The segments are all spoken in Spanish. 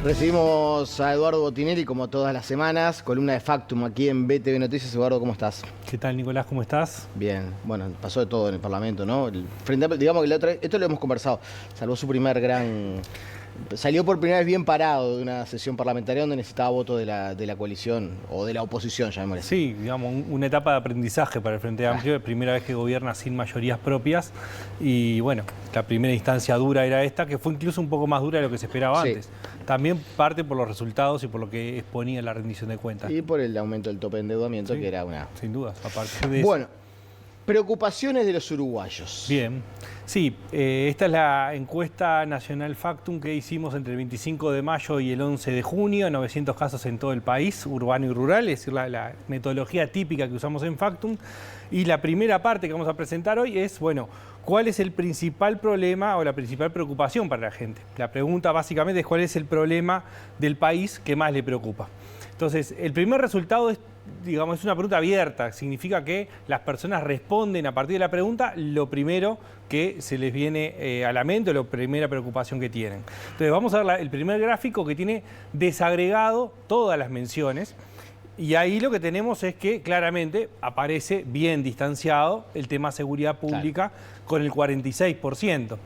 Recibimos a Eduardo Botinelli como todas las semanas, columna de Factum aquí en BTV Noticias. Eduardo, ¿cómo estás? ¿Qué tal, Nicolás? ¿Cómo estás? Bien, bueno, pasó de todo en el Parlamento, ¿no? Digamos que esto lo hemos conversado, salvó su primer gran... Salió por primera vez bien parado de una sesión parlamentaria donde necesitaba voto de la coalición o de la oposición, llamémosle. Sí, digamos, una etapa de aprendizaje para el Frente Amplio, la primera vez que gobierna sin mayorías propias y bueno, la primera instancia dura era esta, que fue incluso un poco más dura de lo que se esperaba antes. También parte por los resultados y por lo que exponía la rendición de cuentas. Y por el aumento del tope de endeudamiento, que era una... Sin dudas, aparte de eso. Bueno, preocupaciones de los uruguayos. Bien. Sí, esta es la encuesta nacional Factum que hicimos entre el 25 de mayo y el 11 de junio, 900 casos en todo el país, urbano y rural, es decir, la metodología típica que usamos en Factum. Y la primera parte que vamos a presentar hoy es, bueno, ¿cuál es el principal problema o la principal preocupación para la gente? La pregunta básicamente es cuál es el problema del país que más le preocupa. Entonces, el primer resultado es, digamos, es una pregunta abierta, significa que las personas responden a partir de la pregunta lo primero que se les viene a la mente, o la primera preocupación que tienen. Entonces vamos a ver el primer gráfico que tiene desagregado todas las menciones y ahí lo que tenemos es que claramente aparece bien distanciado el tema seguridad pública con el 46%.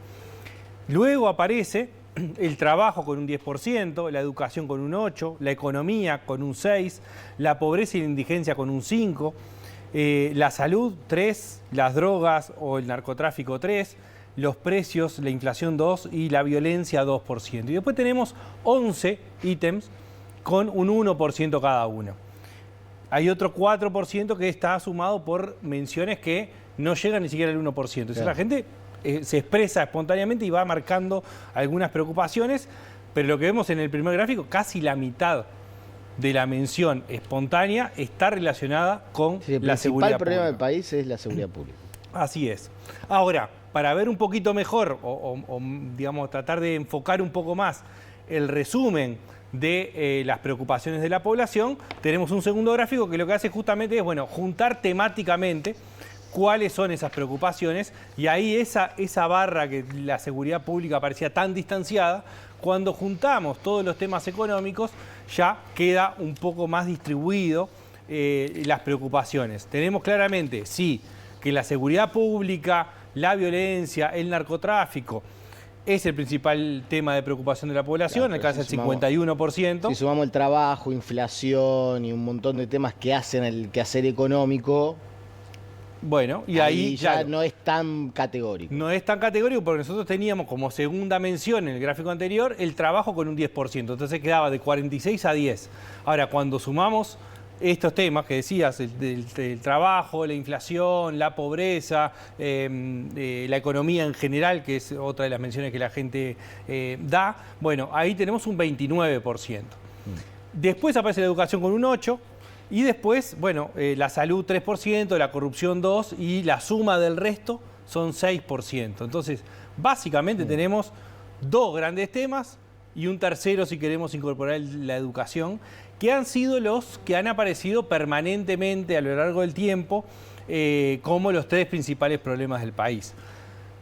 Luego aparece el trabajo con un 10%, la educación con un 8%, la economía con un 6%, la pobreza y la indigencia con un 5%, la salud 3%, las drogas o el narcotráfico 3%, los precios, la inflación 2% y la violencia 2%. Y después tenemos 11 ítems con un 1% cada uno. Hay otro 4% que está sumado por menciones que no llegan ni siquiera al 1%. Entonces la gente se expresa espontáneamente y va marcando algunas preocupaciones, pero lo que vemos en el primer gráfico, casi la mitad de la mención espontánea está relacionada con la seguridad pública. El principal problema del país es la seguridad pública. Así es. Ahora, para ver un poquito mejor o digamos, tratar de enfocar un poco más el resumen de las preocupaciones de la población, tenemos un segundo gráfico que lo que hace justamente es, bueno, juntar temáticamente cuáles son esas preocupaciones y ahí esa barra que la seguridad pública parecía tan distanciada, cuando juntamos todos los temas económicos ya queda un poco más distribuido las preocupaciones. Tenemos claramente, sí, que la seguridad pública, la violencia, el narcotráfico es el principal tema de preocupación de la población, alcanza el 51%. Si sumamos el trabajo, inflación y un montón de temas que hacen el quehacer económico... Bueno, y ahí ya claro, no es tan categórico. No es tan categórico porque nosotros teníamos como segunda mención en el gráfico anterior el trabajo con un 10%, entonces quedaba de 46 a 10. Ahora, cuando sumamos estos temas que decías, el trabajo, la inflación, la pobreza, la economía en general, que es otra de las menciones que la gente da, bueno, ahí tenemos un 29%. Después aparece la educación con un 8%. Y después, bueno, la salud 3%, la corrupción 2% y la suma del resto son 6%. Entonces, básicamente tenemos dos grandes temas y un tercero, si queremos incorporar la educación, que han sido los que han aparecido permanentemente a lo largo del tiempo como los tres principales problemas del país.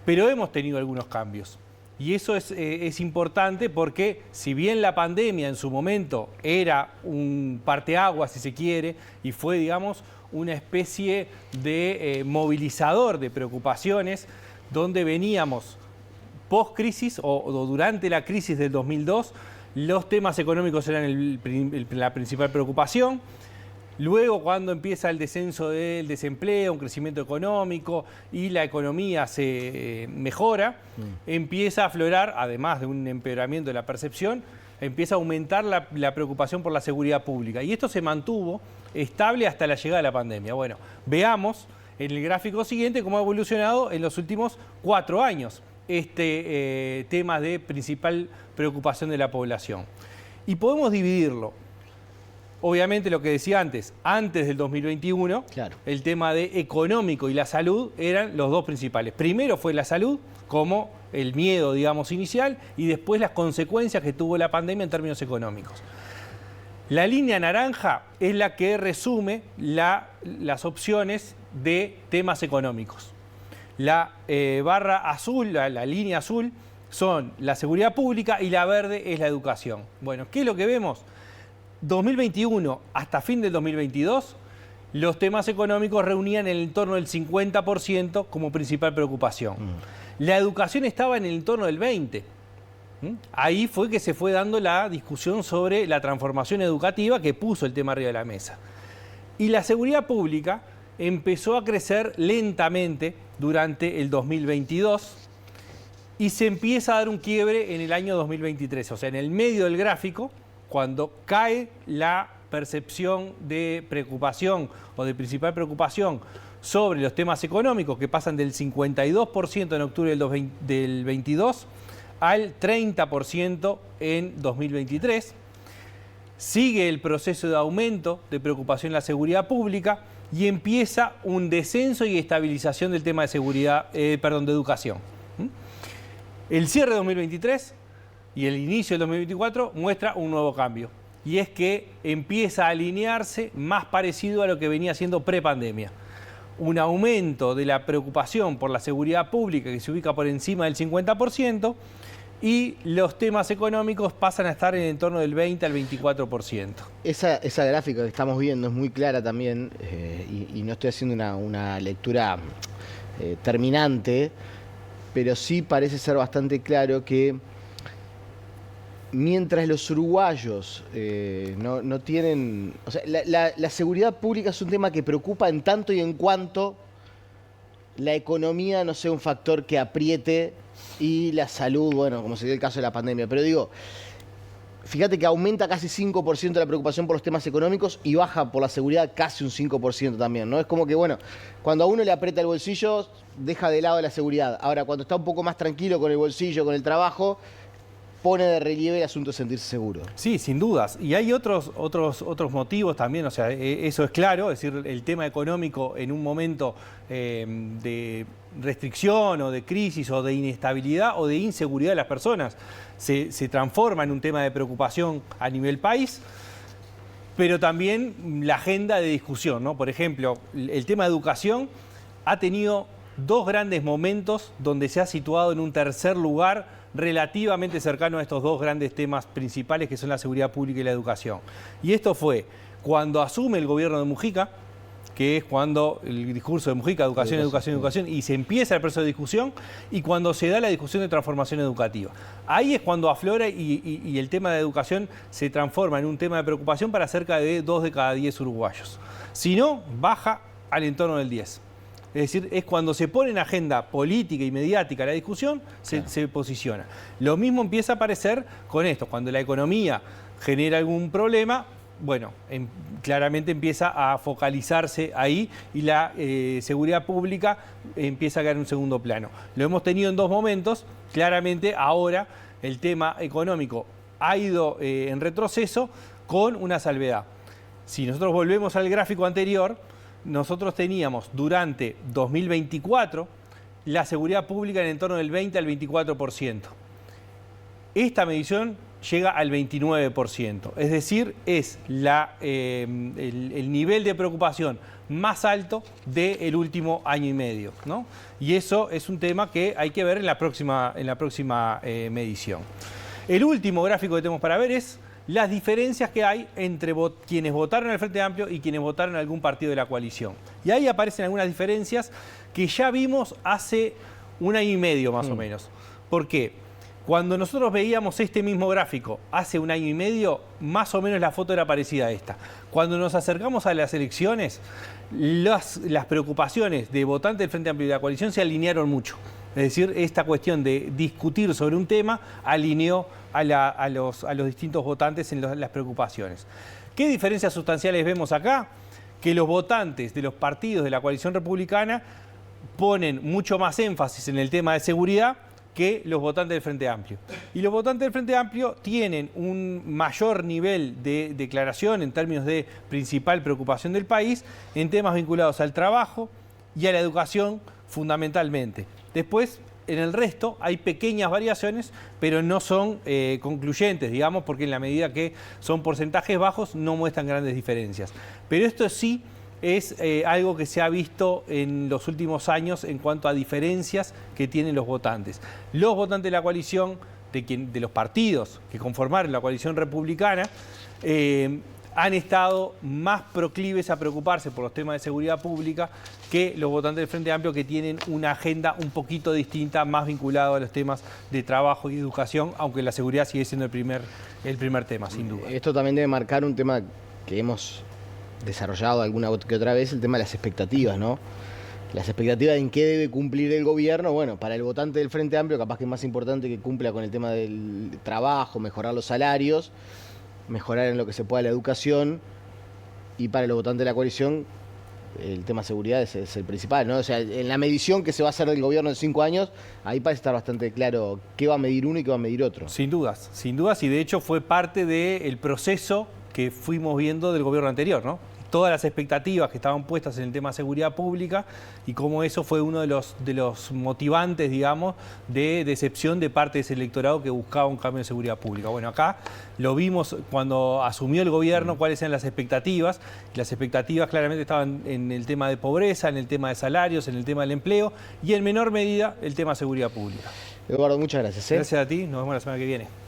Pero hemos tenido algunos cambios. Y eso es importante porque si bien la pandemia en su momento era un parteaguas, si se quiere, y fue, digamos, una especie de movilizador de preocupaciones, donde veníamos post-crisis o durante la crisis del 2002, los temas económicos eran la principal preocupación. Luego, cuando empieza el descenso del desempleo, un crecimiento económico y la economía se mejora, empieza a aflorar, además de un empeoramiento de la percepción, empieza a aumentar la preocupación por la seguridad pública. Y esto se mantuvo estable hasta la llegada de la pandemia. Bueno, veamos en el gráfico siguiente cómo ha evolucionado en los últimos 4 años este tema de principal preocupación de la población. Y podemos dividirlo. Obviamente lo que decía antes del 2021, el tema de económico y la salud eran los dos principales. Primero fue la salud, como el miedo, digamos, inicial, y después las consecuencias que tuvo la pandemia en términos económicos. La línea naranja es la que resume las opciones de temas económicos. La barra azul, la línea azul, son la seguridad pública y la verde es la educación. Bueno, ¿qué es lo que vemos? 2021 hasta fin del 2022, los temas económicos reunían en el entorno del 50% como principal preocupación. La educación estaba en el entorno del 20%. Ahí fue que se fue dando la discusión sobre la transformación educativa que puso el tema arriba de la mesa. Y la seguridad pública empezó a crecer lentamente durante el 2022 y se empieza a dar un quiebre en el año 2023, o sea, en el medio del gráfico, cuando cae la percepción de preocupación o de principal preocupación sobre los temas económicos, que pasan del 52% en octubre del 22 al 30% en 2023. Sigue el proceso de aumento de preocupación en la seguridad pública y empieza un descenso y estabilización del tema de seguridad, de educación. El cierre de 2023 y el inicio del 2024 muestra un nuevo cambio. Y es que empieza a alinearse más parecido a lo que venía siendo prepandemia. Un aumento de la preocupación por la seguridad pública que se ubica por encima del 50% y los temas económicos pasan a estar en el entorno del 20 al 24%. Esa gráfica que estamos viendo es muy clara también, y no estoy haciendo una lectura terminante, pero sí parece ser bastante claro que mientras los uruguayos no tienen... O sea, la seguridad pública es un tema que preocupa en tanto y en cuanto la economía no sea un factor que apriete y la salud, bueno, como sería el caso de la pandemia. Pero digo, fíjate que aumenta casi 5% la preocupación por los temas económicos y baja por la seguridad casi un 5% también, ¿no? Es como que, bueno, cuando a uno le aprieta el bolsillo, deja de lado la seguridad. Ahora, cuando está un poco más tranquilo con el bolsillo, con el trabajo, pone de relieve el asunto de sentirse seguro. Sí, sin dudas. Y hay otros motivos también, o sea, eso es claro, es decir, el tema económico en un momento de restricción o de crisis o de inestabilidad o de inseguridad de las personas se transforma en un tema de preocupación a nivel país, pero también la agenda de discusión, ¿no? Por ejemplo, el tema de educación ha tenido dos grandes momentos donde se ha situado en un tercer lugar relativamente cercano a estos dos grandes temas principales que son la seguridad pública y la educación. Y esto fue cuando asume el gobierno de Mujica, que es cuando el discurso de Mujica, educación, educación, educación, y se empieza el proceso de discusión, y cuando se da la discusión de transformación educativa. Ahí es cuando aflora y el tema de educación se transforma en un tema de preocupación para cerca de 2 de cada 10 uruguayos. Si no, baja al entorno del 10. Es decir, es cuando se pone en agenda política y mediática la discusión, se posiciona. Lo mismo empieza a aparecer con esto, cuando la economía genera algún problema, bueno, claramente empieza a focalizarse ahí y la seguridad pública empieza a quedar en un segundo plano. Lo hemos tenido en dos momentos, claramente ahora el tema económico ha ido en retroceso con una salvedad. Si nosotros volvemos al gráfico anterior, nosotros teníamos durante 2024 la seguridad pública en el entorno del 20 al 24%. Esta medición llega al 29%, es decir, es el nivel de preocupación más alto del último año y medio, ¿no? Y eso es un tema que hay que ver en la próxima medición. El último gráfico que tenemos para ver es las diferencias que hay entre quienes votaron al Frente Amplio y quienes votaron a algún partido de la coalición. Y ahí aparecen algunas diferencias que ya vimos hace un año y medio más o menos. ¿Por qué? Cuando nosotros veíamos este mismo gráfico hace un año y medio, más o menos la foto era parecida a esta. Cuando nos acercamos a las elecciones, las preocupaciones de votantes del Frente Amplio y de la coalición se alinearon mucho. Es decir, esta cuestión de discutir sobre un tema alineó a los distintos votantes en las preocupaciones. ¿Qué diferencias sustanciales vemos acá? Que los votantes de los partidos de la coalición republicana ponen mucho más énfasis en el tema de seguridad que los votantes del Frente Amplio. Y los votantes del Frente Amplio tienen un mayor nivel de declaración en términos de principal preocupación del país en temas vinculados al trabajo y a la educación fundamentalmente. Después, en el resto hay pequeñas variaciones, pero no son concluyentes, digamos, porque en la medida que son porcentajes bajos no muestran grandes diferencias. Pero esto sí es algo que se ha visto en los últimos años en cuanto a diferencias que tienen los votantes. Los votantes de la coalición, de los partidos que conformaron la coalición republicana, han estado más proclives a preocuparse por los temas de seguridad pública que los votantes del Frente Amplio, que tienen una agenda un poquito distinta, más vinculada a los temas de trabajo y educación, aunque la seguridad sigue siendo el primer tema, sin duda. Esto también debe marcar un tema que hemos desarrollado alguna que otra vez, el tema de las expectativas, ¿no? Las expectativas en qué debe cumplir el gobierno. Bueno, para el votante del Frente Amplio capaz que es más importante que cumpla con el tema del trabajo, mejorar los salarios, mejorar en lo que se pueda la educación, y para los votantes de la coalición el tema seguridad es el principal, ¿no? O sea, en la medición que se va a hacer del gobierno en 5 años, ahí parece estar bastante claro qué va a medir uno y qué va a medir otro. Sin dudas, y de hecho fue parte del proceso que fuimos viendo del gobierno anterior, ¿no? Todas las expectativas que estaban puestas en el tema de seguridad pública y cómo eso fue uno de los motivantes, digamos, de decepción de parte de ese electorado que buscaba un cambio de seguridad pública. Bueno, acá lo vimos cuando asumió el gobierno, cuáles eran las expectativas. Las expectativas claramente estaban en el tema de pobreza, en el tema de salarios, en el tema del empleo y en menor medida el tema de seguridad pública. Eduardo, muchas gracias. Gracias a ti, nos vemos la semana que viene.